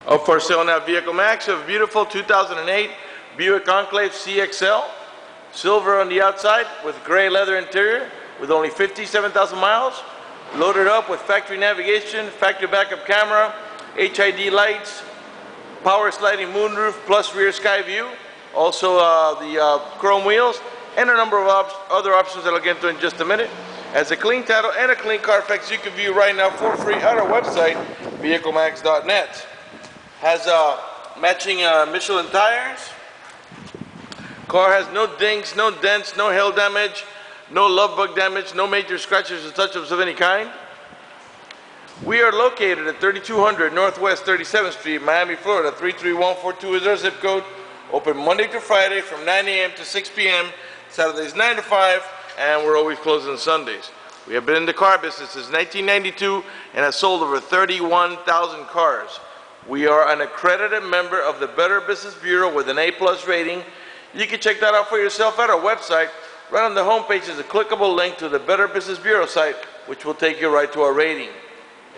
Up for sale now, Vehicle Max, of a beautiful 2008 Buick Enclave CXL. Silver on the outside with gray leather interior with only 57,000 miles. Loaded up with factory navigation, factory backup camera, HID lights, power sliding moonroof plus rear sky view. Also the chrome wheels and a number of other options that I'll get into in just a minute. Has a clean title and a clean Carfax you can view right now for free at our website, vehiclemax.net. Has matching Michelin tires. Car has no dings, no dents, no hail damage, no love bug damage, no major scratches or touch-ups of any kind. We are located at 3200 Northwest 37th Street, Miami, Florida. 33142 is our zip code. Open Monday to Friday from 9 a.m. to 6 p.m. Saturdays 9 to 5, and we're always closed on Sundays. We have been in the car business since 1992 and have sold over 31,000 cars. We are an accredited member of the Better Business Bureau with an A+ rating. You can check that out for yourself at our website. Right on the homepage is a clickable link to the Better Business Bureau site, which will take you right to our rating.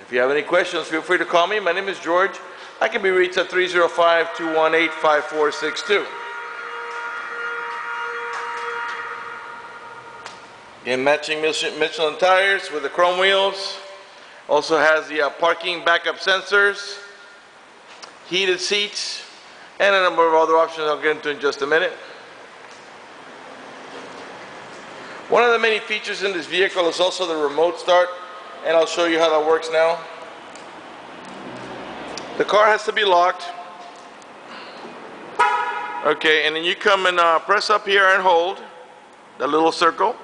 If you have any questions, feel free to call me. My name is George. I can be reached at 305-218-5462. Again, matching Michelin tires with the chrome wheels. Also has the parking backup sensors, heated seats, and a number of other options I'll get into in just a minute. One of the many features in this vehicle is also the remote start, and I'll show you how that works now. The car has to be locked. Okay, and then you come and press up here and hold the little circle,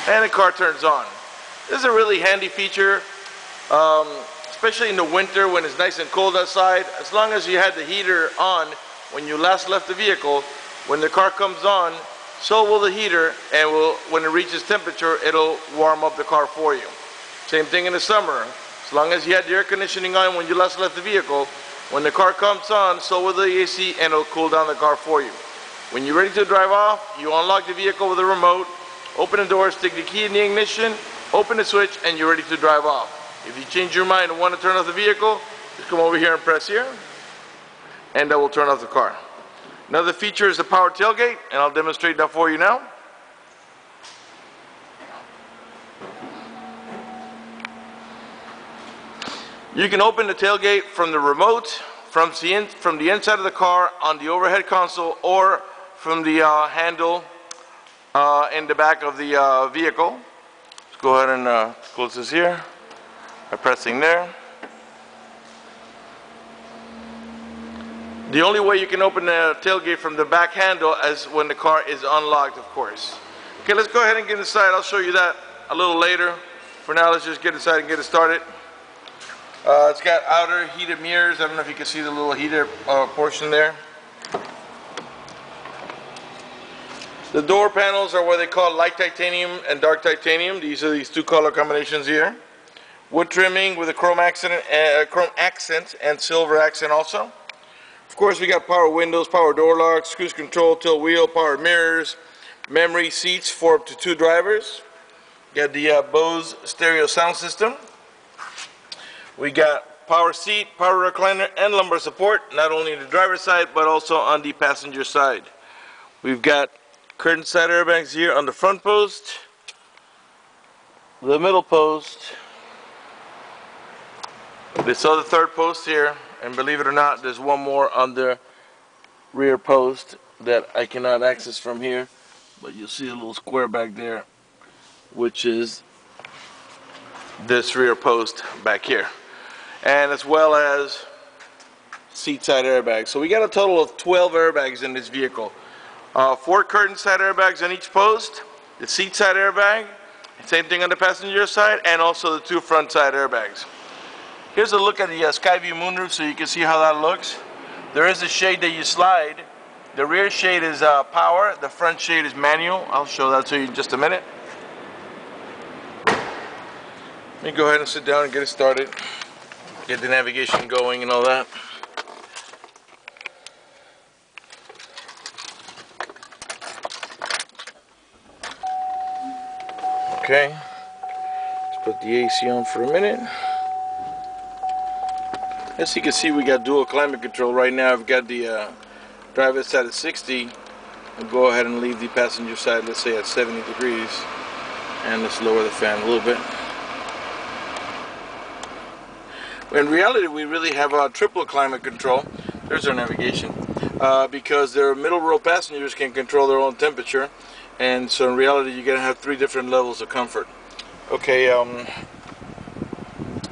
and the car turns on. This is a really handy feature, especially in the winter when it's nice and cold outside. As long as you had the heater on when you last left the vehicle, when the car comes on, so will the heater, and when it reaches temperature, it'll warm up the car for you. Same thing in the summer. As long as you had the air conditioning on when you last left the vehicle, when the car comes on, so will the AC, and it'll cool down the car for you. When you're ready to drive off, you unlock the vehicle with a remote, open the door, stick the key in the ignition, open the switch, and you're ready to drive off. If you change your mind and want to turn off the vehicle, just come over here and press here, and that will turn off the car. Another feature is the power tailgate, and I'll demonstrate that for you now. You can open the tailgate from the remote, from the inside of the car on the overhead console, or from the handle in the back of the vehicle. Let's go ahead and close this here by pressing there. The only way you can open the tailgate from the back handle is when the car is unlocked, of course. Okay, let's go ahead and get inside. I'll show you that a little later. For now, let's just get inside and get it started. It's got outer heated mirrors. I don't know if you can see the little heater portion there. The door panels are what they call light titanium and dark titanium. These are these two color combinations here. Wood trimming with a chrome accent and silver accent also. Of course, we got power windows, power door locks, cruise control, tilt wheel, power mirrors, memory seats for up to 2 drivers. Got the Bose stereo sound system. We got power seat, power recliner, and lumbar support, not only on the driver's side, but also on the passenger side. We've got curtain side airbags here on the front post, the middle post, this other third post here, and believe it or not, there's one more on the rear post that I cannot access from here, but you'll see a little square back there, which is this rear post back here, and as well as seat side airbags. So we got a total of 12 airbags in this vehicle. 4 curtain side airbags on each post, the seat side airbag, same thing on the passenger side, and also the 2 front side airbags. Here's a look at the Skyview moonroof so you can see how that looks. There is a shade that you slide. The rear shade is power, the front shade is manual. I'll show that to you in just a minute. Let me go ahead and sit down and get it started. Get the navigation going and all that. Okay, let's put the AC on for a minute. As you can see, we got dual climate control. Right now I've got the driver's side at 60. I'll go ahead and leave the passenger side, let's say, at 70 degrees. And let's lower the fan a little bit. In reality, we really have a triple climate control. There's our navigation. Because their middle row passengers can control their own temperature. And so in reality, you're going to have 3 different levels of comfort. Okay,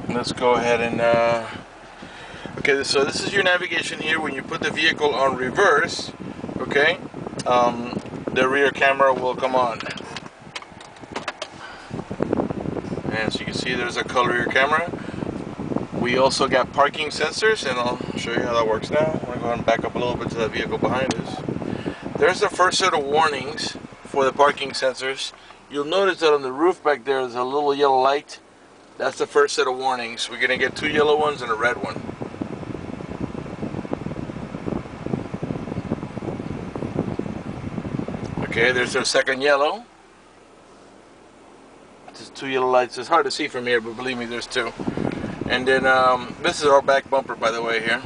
let's go ahead and... okay, so this is your navigation here. When you put the vehicle on reverse, okay, the rear camera will come on. And so you can see there's a color rear camera. We also got parking sensors, and I'll show you how that works now. I'm going to go ahead and back up a little bit to that vehicle behind us. There's the first set of warnings for the parking sensors. You'll notice that on the roof back there is a little yellow light. That's the first set of warnings. We're going to get 2 yellow ones and a red one. Okay, there's our second yellow. There's 2 yellow lights. It's hard to see from here, but believe me, there's 2. And then this is our back bumper, by the way, here.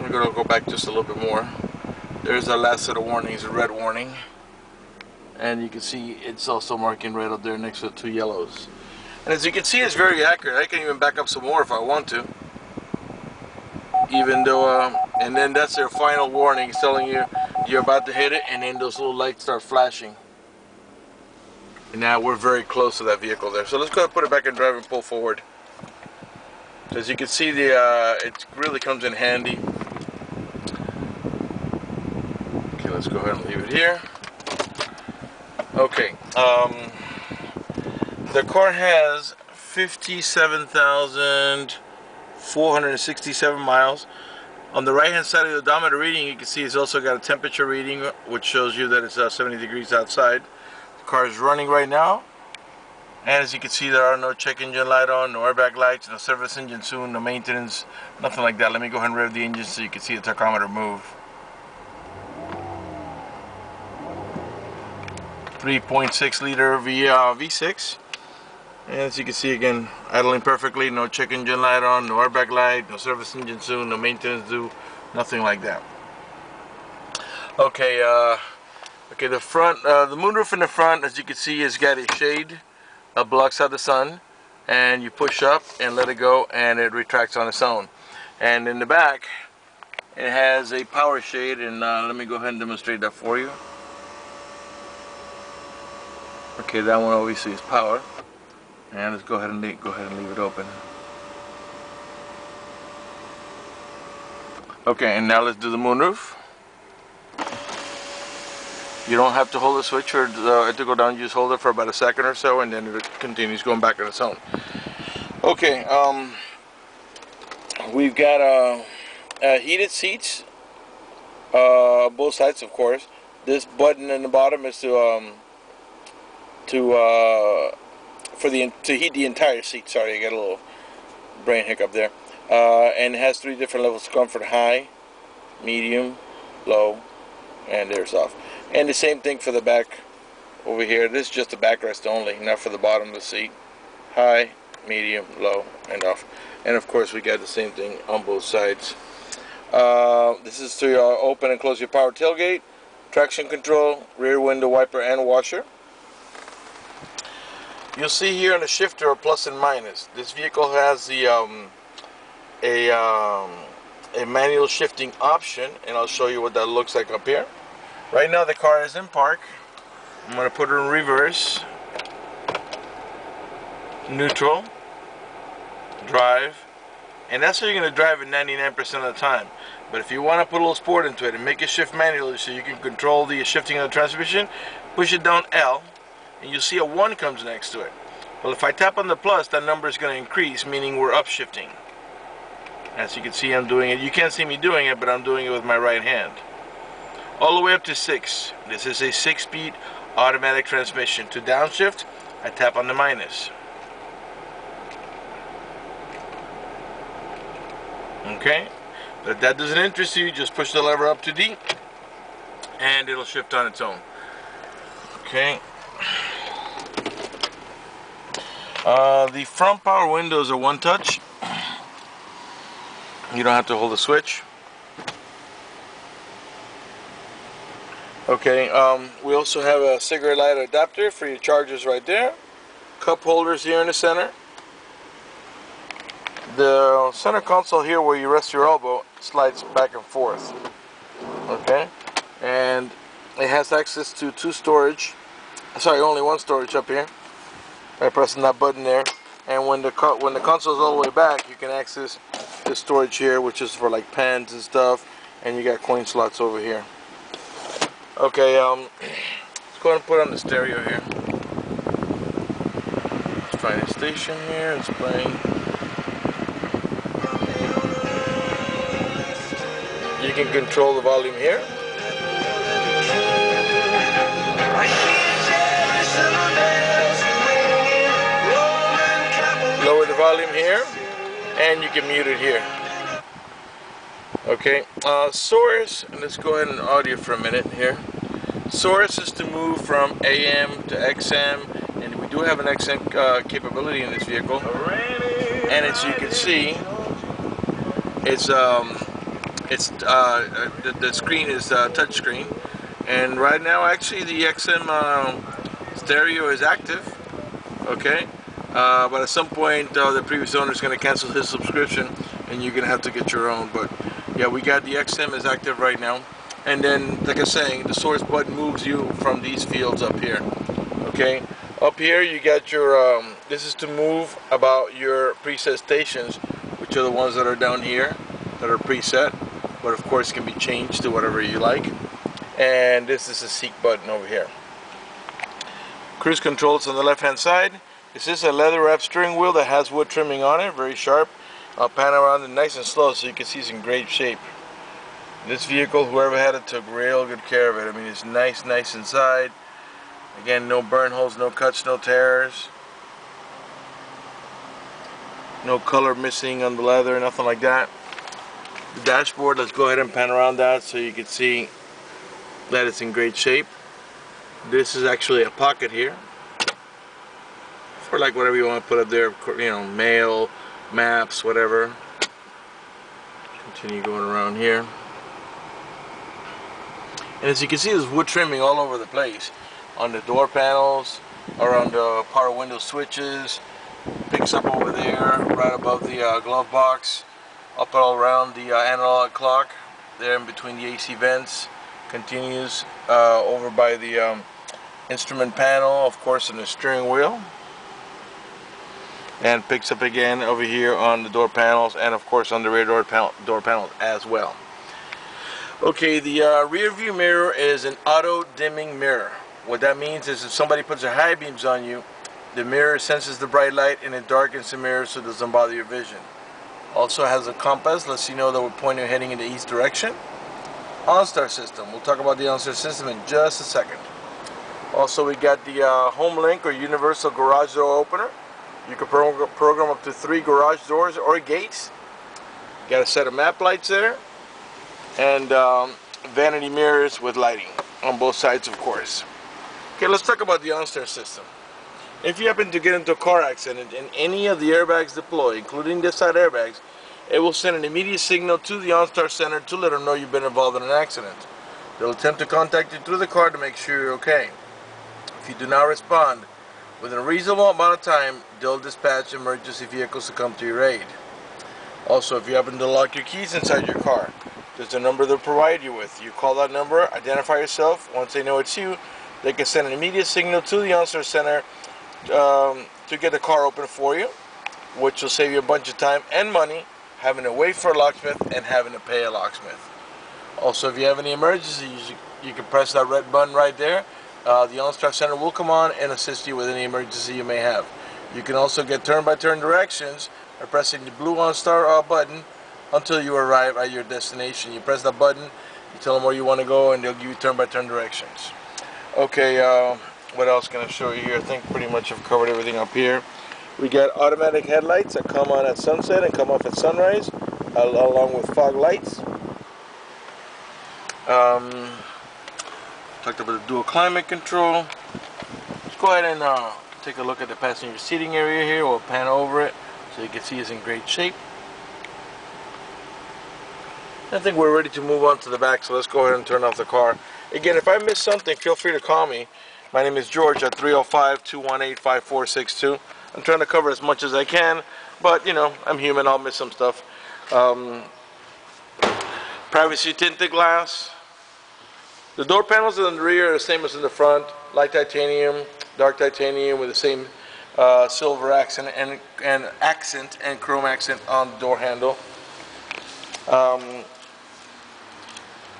We're going to go back just a little bit more. There's our last set of warnings, a red warning. And you can see it's also marking red up there next to the 2 yellows. And as you can see, it's very accurate. I can even back up some more if I want to. Even though, and then that's their final warning. It's telling you you're about to hit it, and then those little lights start flashing. And now we're very close to that vehicle there. So let's go ahead and put it back in drive and pull forward. As you can see, it really comes in handy. Okay, let's go ahead and leave it here. Okay, the car has 57,467 miles. On the right hand side of the odometer reading, you can see it's also got a temperature reading, which shows you that it's 70 degrees outside. The car is running right now, and as you can see, there are no check engine light on, no airbag lights, no service engine soon, no maintenance, nothing like that. Let me go ahead and rev the engine so you can see the tachometer move. 3.6 liter V6, and as you can see, again, idling perfectly, no check engine light on, no airbag light, no service engine soon, no maintenance due, nothing like that. Okay, okay, the front, the moonroof in the front, as you can see, has got a shade that blocks out the sun, and you push up and let it go, and it retracts on its own. And in the back, it has a power shade, and let me go ahead and demonstrate that for you. Okay, that one obviously is power, and let's go ahead and leave it open. Okay, and now let's do the moonroof. You don't have to hold the switch for it to go down. You just hold it for about a second or so, and then it continues going back on its own. Okay, we've got heated seats, both sides, of course. This button in the bottom is to heat the entire seat. Sorry, I got a little brain hiccup there. And it has 3 different levels of comfort: high, medium, low, and there's off. And the same thing for the back over here. This is just the backrest only, not for the bottom of the seat. High, medium, low, and off. And of course, we got the same thing on both sides. This is to open and close your power tailgate, traction control, rear window wiper and washer. You'll see here on the shifter a plus and minus. This vehicle has the a manual shifting option, and I'll show you what that looks like up here. Right now the car is in park. I'm going to put it in reverse, neutral, drive, and that's how you're going to drive it 99% of the time. But if you want to put a little sport into it and make it shift manually so you can control the shifting of the transmission, push it down L, and you'll see a 1 comes next to it. Well, if I tap on the plus, that number is going to increase, meaning we're upshifting. As you can see, I'm doing it. You can't see me doing it, but I'm doing it with my right hand. All the way up to 6. This is a 6-speed automatic transmission. To downshift, I tap on the minus. Okay? But if that doesn't interest you, just push the lever up to D, and it'll shift on its own. Okay? The front power windows are one touch. You don't have to hold the switch. Okay, we also have a cigarette lighter adapter for your chargers right there. Cup holders here in the center. The center console here where you rest your elbow slides back and forth. Okay, and it has access to only one storage up here by pressing that button there. And when the console is all the way back, you can access the storage here, which is for like pens and stuff, and you got coin slots over here. Okay, let's go ahead and put on the stereo here. Let's find a station here. It's playing. You can control the volume here. Lower the volume here, and you can mute it here. Okay, source, and let's go ahead and audio for a minute here. Source is to move from AM to XM, and we do have an XM capability in this vehicle. And as you can see, the screen is touch screen, and right now actually the XM stereo is active. Okay, but at some point the previous owner is going to cancel his subscription, and you're going to have to get your own. But yeah, we got the XM is active right now. And then, like I was saying, the source button moves you from these fields up here. Okay, up here you got your this is to move about your preset stations, which are the ones that are down here that are preset, but of course can be changed to whatever you like. And this is a seek button over here. Cruise controls on the left hand side. This is a leather wrapped steering wheel that has wood trimming on it, very sharp. I'll pan around it nice and slow so you can see it's in great shape. This vehicle, whoever had it, took real good care of it. I mean, it's nice inside. Again, no burn holes, no cuts, no tears. No color missing on the leather, nothing like that. The dashboard, let's go ahead and pan around that so you can see that it's in great shape. This is actually a pocket here for like whatever you want to put up there, you know, mail, maps, whatever. Continue going around here. And as you can see, there's wood trimming all over the place. On the door panels, around the power window switches, picks up over there, right above the glove box, up all around the analog clock, there in between the AC vents, continues over by the instrument panel, of course, on the steering wheel, and picks up again over here on the door panels, and of course on the rear door panels as well. Okay, the rear view mirror is an auto dimming mirror. What that means is if somebody puts their high beams on you, the mirror senses the bright light and it darkens the mirror so it doesn't bother your vision. Also has a compass, lets you know that we're pointing heading in the east direction. OnStar system, we'll talk about the OnStar system in just a second. Also, we got the home link or universal garage door opener. You can program up to 3 garage doors or gates. Got a set of map lights there, and vanity mirrors with lighting on both sides, of course. Okay, let's talk about the OnStar system. If you happen to get into a car accident and any of the airbags deploy, including the side airbags, it will send an immediate signal to the OnStar center to let them know you've been involved in an accident. They'll attempt to contact you through the car to make sure you're okay. If you do not respond within a reasonable amount of time, they'll dispatch emergency vehicles to come to your aid. Also, if you happen to lock your keys inside your car, there's a number they'll provide you with. You call that number, identify yourself. Once they know it's you, they can send an immediate signal to the OnStar center to get the car open for you, which will save you a bunch of time and money having to wait for a locksmith and having to pay a locksmith. Also, if you have any emergencies, you can press that red button right there. The OnStar center will come on and assist you with any emergency you may have. You can also get turn-by-turn directions by pressing the blue OnStar button until you arrive at your destination. You press that button, you tell them where you want to go, and they'll give you turn-by-turn directions. Okay, what else can I show you here? I think pretty much I've covered everything up here. We got automatic headlights that come on at sunset and come off at sunrise, along with fog lights. Talked about the dual climate control. Let's go ahead and take a look at the passenger seating area here. We'll pan over it so you can see it's in great shape. I think we're ready to move on to the back, so let's go ahead and turn off the car. Again, if I missed something, feel free to call me. My name is George at 305-218-5462. I'm trying to cover as much as I can, but you know, I'm human, I'll miss some stuff. Privacy tinted glass. The door panels in the rear are the same as in the front. Light titanium, dark titanium with the same silver accent and chrome accent on the door handle.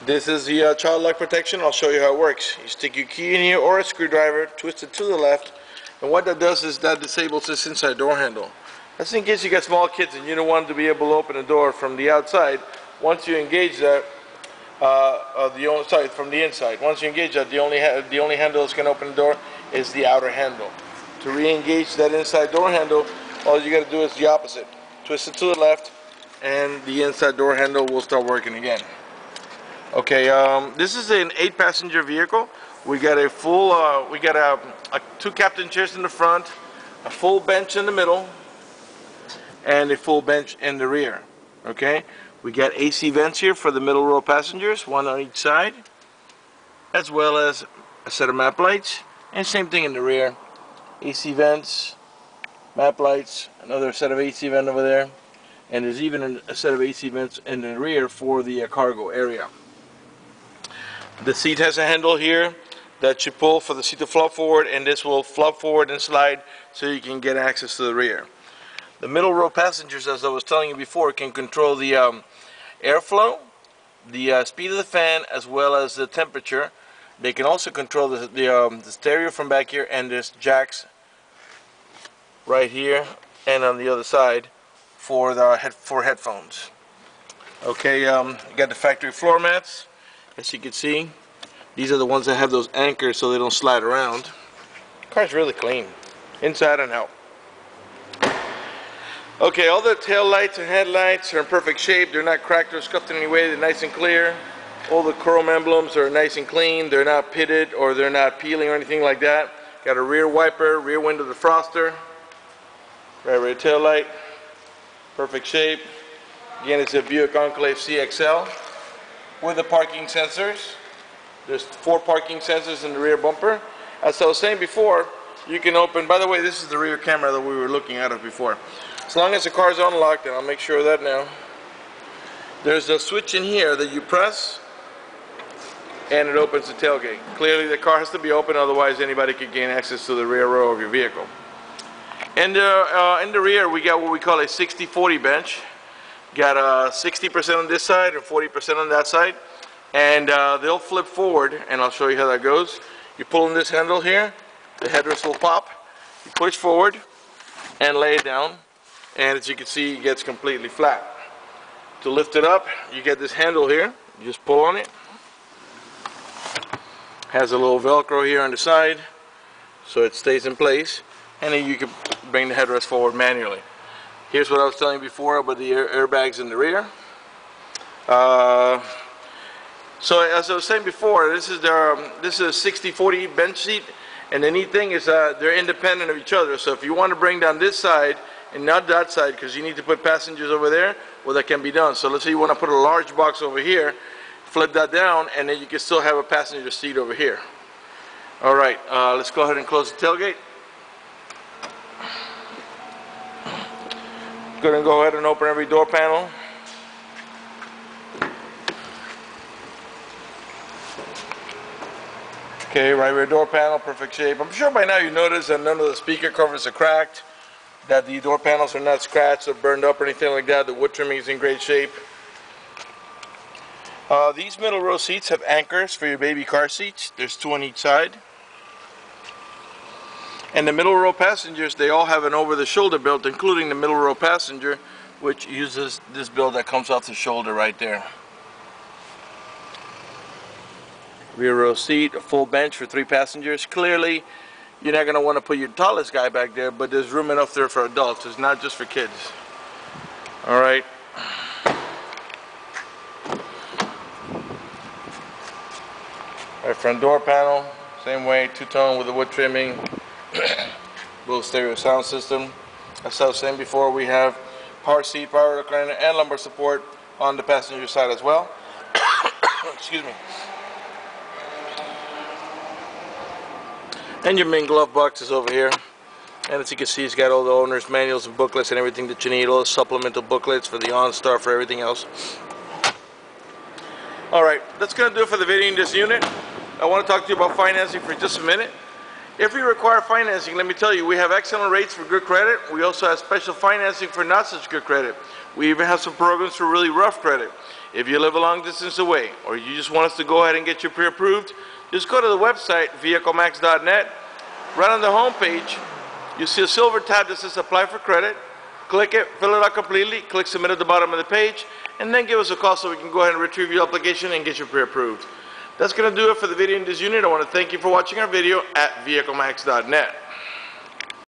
This is the child lock protection. I'll show you how it works. You stick your key in here or a screwdriver, twist it to the left, and what that does is that disables this inside door handle. That's in case you got small kids and you don't want to be able to open the door from the outside. Once you engage that, from the inside. Once you engage that, the only handle that's going to open the door is the outer handle. To re-engage that inside door handle, all you got to do is the opposite. Twist it to the left, and the inside door handle will start working again. Okay, this is an 8-passenger vehicle. We got a full, two captain chairs in the front, a full bench in the middle, and a full bench in the rear. Okay, we got AC vents here for the middle row passengers, one on each side, as well as a set of map lights, and same thing in the rear. AC vents, map lights, another set of AC vent over there, and there's even a set of AC vents in the rear for the cargo area. The seat has a handle here that you pull for the seat to flop forward, and this will flop forward and slide so you can get access to the rear. The middle row passengers, as I was telling you before, can control the airflow, the speed of the fan, as well as the temperature. They can also control the stereo from back here, and there's jacks right here and on the other side for the headphones. Okay, you got the factory floor mats. As you can see, these are the ones that have those anchors so they don't slide around. The car's really clean, inside and out. Okay, all the tail lights and headlights are in perfect shape. They're not cracked or scuffed in any way. They're nice and clear. All the chrome emblems are nice and clean. They're not pitted or they're not peeling or anything like that. Got a rear wiper, rear window defroster, rear tail light, perfect shape. Again, it's a Buick Enclave CXL with the parking sensors. There's 4 parking sensors in the rear bumper. As I was saying before, you can open, by the way, this is the rear camera that we were looking at before. As long as the car is unlocked, and I'll make sure of that now, there's a switch in here that you press and it opens the tailgate. Clearly the car has to be open, otherwise anybody could gain access to the rear row of your vehicle. And in the rear we got what we call a 60-40 bench. Got 60% on this side and 40% on that side, and they'll flip forward, and I'll show you how that goes. You pull on this handle here, the headrest will pop, you push forward and lay it down, and as you can see, it gets completely flat. To lift it up, you get this handle here, you just pull on it. Has a little Velcro here on the side so it stays in place, and then you can bring the headrest forward manually. Here's what I was telling you before about the airbags in the rear. So as I was saying before, this is a 60-40 bench seat, and the neat thing is they're independent of each other. So if you want to bring down this side and not that side because you need to put passengers over there, well, that can be done. So let's say you want to put a large box over here, flip that down, and then you can still have a passenger seat over here. All right, let's go ahead and close the tailgate. Going to go ahead and open every door panel. Okay, right rear door panel, perfect shape. I'm sure by now you notice that none of the speaker covers are cracked, that the door panels are not scratched or burned up or anything like that. The wood trimming is in great shape. These middle row seats have anchors for your baby car seats. There's 2 on each side. And the middle row passengers, they all have an over-the-shoulder belt, including the middle row passenger, which uses this belt that comes off the shoulder right there. Rear row seat, a full bench for 3 passengers. Clearly, you're not going to want to put your tallest guy back there, but there's room enough there for adults. It's not just for kids. All right. Right front door panel, same way, 2-tone with the wood trimming. Both stereo sound system. As I was saying before, we have power seat, power recliner, and lumbar support on the passenger side as well. Excuse me. And your main glove box is over here. And as you can see, it's got all the owner's manuals and booklets and everything that you need, all the supplemental booklets for the OnStar, for everything else. Alright, that's going to do it for the video in this unit. I want to talk to you about financing for just a minute. If you require financing, let me tell you, we have excellent rates for good credit. We also have special financing for not such good credit. We even have some programs for really rough credit. If you live a long distance away, or you just want us to go ahead and get you pre-approved, just go to the website, vehiclemax.net. Right on the home page, you see a silver tab that says Apply for Credit. Click it, fill it out completely, click Submit at the bottom of the page, and then give us a call so we can go ahead and retrieve your application and get you pre-approved. That's going to do it for the video in this unit. I want to thank you for watching our video at vehiclemax.net.